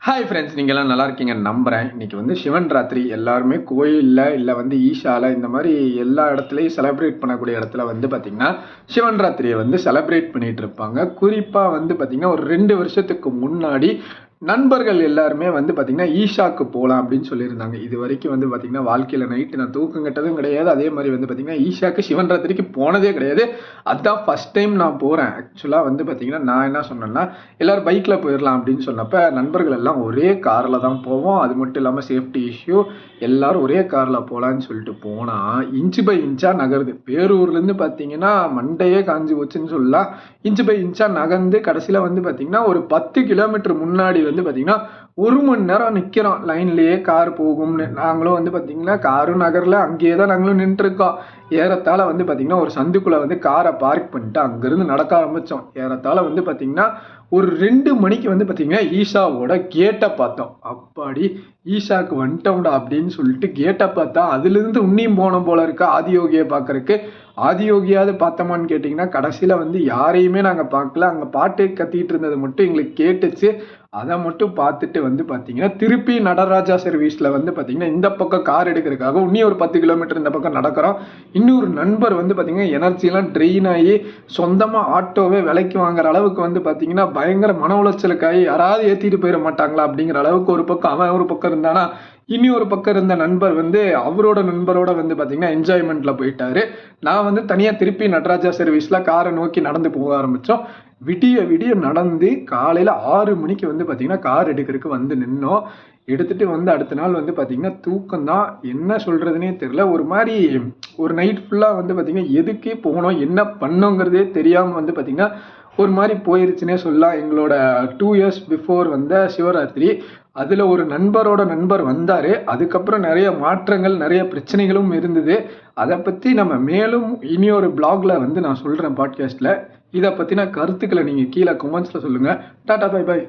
Hi friends, நீங்கள்லாம் நல்லா இருக்கீங்கன்னு நம்புகிறேன். இன்றைக்கி வந்து சிவன் ராத்திரி. எல்லாருமே கோயிலில் இல்லை வந்து ஈஷாவில் இந்த மாதிரி எல்லா இடத்துலையும் செலிப்ரேட் பண்ணக்கூடிய இடத்துல வந்து பார்த்திங்கன்னா சிவன் ராத்திரியை வந்து செலிப்ரேட் பண்ணிகிட்டு இருப்பாங்க. குறிப்பாக வந்து பார்த்திங்கன்னா ஒரு 2 வருஷத்துக்கு முன்னாடி நண்பர்கள் எல்லாருமே வந்து பார்த்திங்கன்னா ஈஷாவுக்கு போகலாம் அப்படின்னு சொல்லியிருந்தாங்க. இது வரைக்கும் வந்து பார்த்திங்கன்னா வாழ்க்கையில் நைட்டு நான் தூக்கம் கட்டதும் கிடையாது. அதே மாதிரி வந்து பார்த்திங்கன்னா ஈஷாவுக்கு சிவன் ராத்திரிக்கு போனதே கிடையாது. அதுதான் ஃபஸ்ட் டைம் நான் போகிறேன். ஆக்சுவலாக வந்து பார்த்திங்கன்னா நான் என்ன சொன்னேன்னா எல்லோரும் பைக்கில் போயிடலாம் அப்படின்னு சொன்னப்போ நண்பர்கள் எல்லாம் ஒரே காரில் தான் போவோம். அது மட்டும் இல்லாமல் சேஃப்டி இஷ்யூ, எல்லோரும் ஒரே காரில் போகலான்னு சொல்லிட்டு போனால் இன்ச்சு பை இன்ச்சாக நகருது. பேரூர்லேருந்து பார்த்திங்கன்னா மண்டையே காஞ்சி போச்சுன்னு சொல்லலாம். இன்ச்சு பை இன்ச்சாக நகர்ந்து கடைசியில் வந்து பார்த்திங்கன்னா ஒரு 10 கிலோமீட்டர் முன்னாடி வந்து பார்த்தீங்கன்னா 1 மணி நேரம் நிற்கிறோம் லைன்லேயே கார் போகும்னு. நாங்களும் வந்து பார்த்தீங்கன்னா காரும் நகரில் அங்கேயே தான் நாங்களும் நின்றுருக்கோம். ஏறத்தாழ வந்து பார்த்தீங்கன்னா ஒரு சந்துக்குள்ளே வந்து காரை பார்க் பண்ணிட்டு அங்கேருந்து நடக்க ஆரம்பித்தோம். ஏறத்தாழ வந்து பார்த்தீங்கன்னா ஒரு 2 மணிக்கு வந்து பார்த்தீங்கன்னா ஈஷாவோட கேட்டை பார்த்தோம். அப்பாடி ஈஷாவுக்கு வந்துட்டோம்டா அப்படின்னு சொல்லிட்டு கேட்டை பார்த்தா அதுலேருந்து உன்னியும் போனோம் போல இருக்கு ஆதியோகியை பார்க்கறக்கு. ஆதியோகியாவது பார்த்தோமான்னு கேட்டிங்கன்னா கடைசியில் வந்து யாரையுமே நாங்கள் பார்க்கல. அங்கே பாட்டு கத்திட்டு இருந்தது மட்டும் எங்களுக்கு கேட்டுச்சு. அதை மட்டும் பார்த்துட்டு வந்து பார்த்தீங்கன்னா திருப்பி நடராஜா சர்வீஸில் வந்து பார்த்தீங்கன்னா இந்த பக்கம் கார் எடுக்கிறதுக்காக இன்னும் ஒரு 10 கிலோமீட்டர் இந்த பக்கம் நடக்கிறோம். இன்னொரு நண்பர் வந்து பார்த்தீங்கன்னா எனர்ஜிலாம் ட்ரெயின் ஆகி சொந்தமாக ஆட்டோவே விலைக்கு வாங்குற அளவுக்கு வந்து பார்த்தீங்கன்னா பயங்கர மன உளைச்சலுக்காகி யாராவது ஏற்றிட்டு போயிட மாட்டாங்களா அப்படிங்கிற அளவுக்கு ஒரு பக்கம் அவன் ஒரு பக்கம் இருந்தானா, இனி ஒரு பக்கம் இருந்த நண்பர் வந்து அவரோட நண்பரோட வந்து பார்த்தீங்கன்னா என்ஜாய்மெண்ட்டில் போயிட்டாரு. நான் வந்து தனியாக திருப்பி நடராஜா சர்வீஸில் காரை நோக்கி நடந்து போக ஆரம்பித்தோம். விடிய விடிய நடந்து காலையில் 6 மணிக்கு வந்து பார்த்தீங்கன்னா கார் எடுக்கிறதுக்கு வந்து நின்னோம். எடுத்துகிட்டு வந்து அடுத்த நாள் வந்து பார்த்தீங்கன்னா தூக்கம்தான், என்ன சொல்கிறதுனே தெரில. ஒரு மாதிரி ஒரு நைட் ஃபுல்லாக வந்து பார்த்தீங்கன்னா எதுக்கே போனோம் என்ன பண்ணோங்கிறதே தெரியாமல் வந்து பார்த்தீங்கன்னா ஒரு மாதிரி போயிருச்சுன்னே சொல்லலாம். எங்களோட 2 இயர்ஸ் பிஃபோர் வந்த சிவராத்திரி அதில் ஒரு நண்பரோட நண்பர் வந்தார். அதுக்கப்புறம் நிறைய மாற்றங்கள் நிறைய பிரச்சனைகளும் இருந்தது. அதை பற்றி நம்ம மேலும் இனி ஒரு பிளாகில் வந்து நான் சொல்கிறேன் பாட்காஸ்ட்டில். இதை பற்றின கருத்துக்களை நீங்கள் கீழே கமெண்ட்ஸில் சொல்லுங்கள். Tata, bye bye.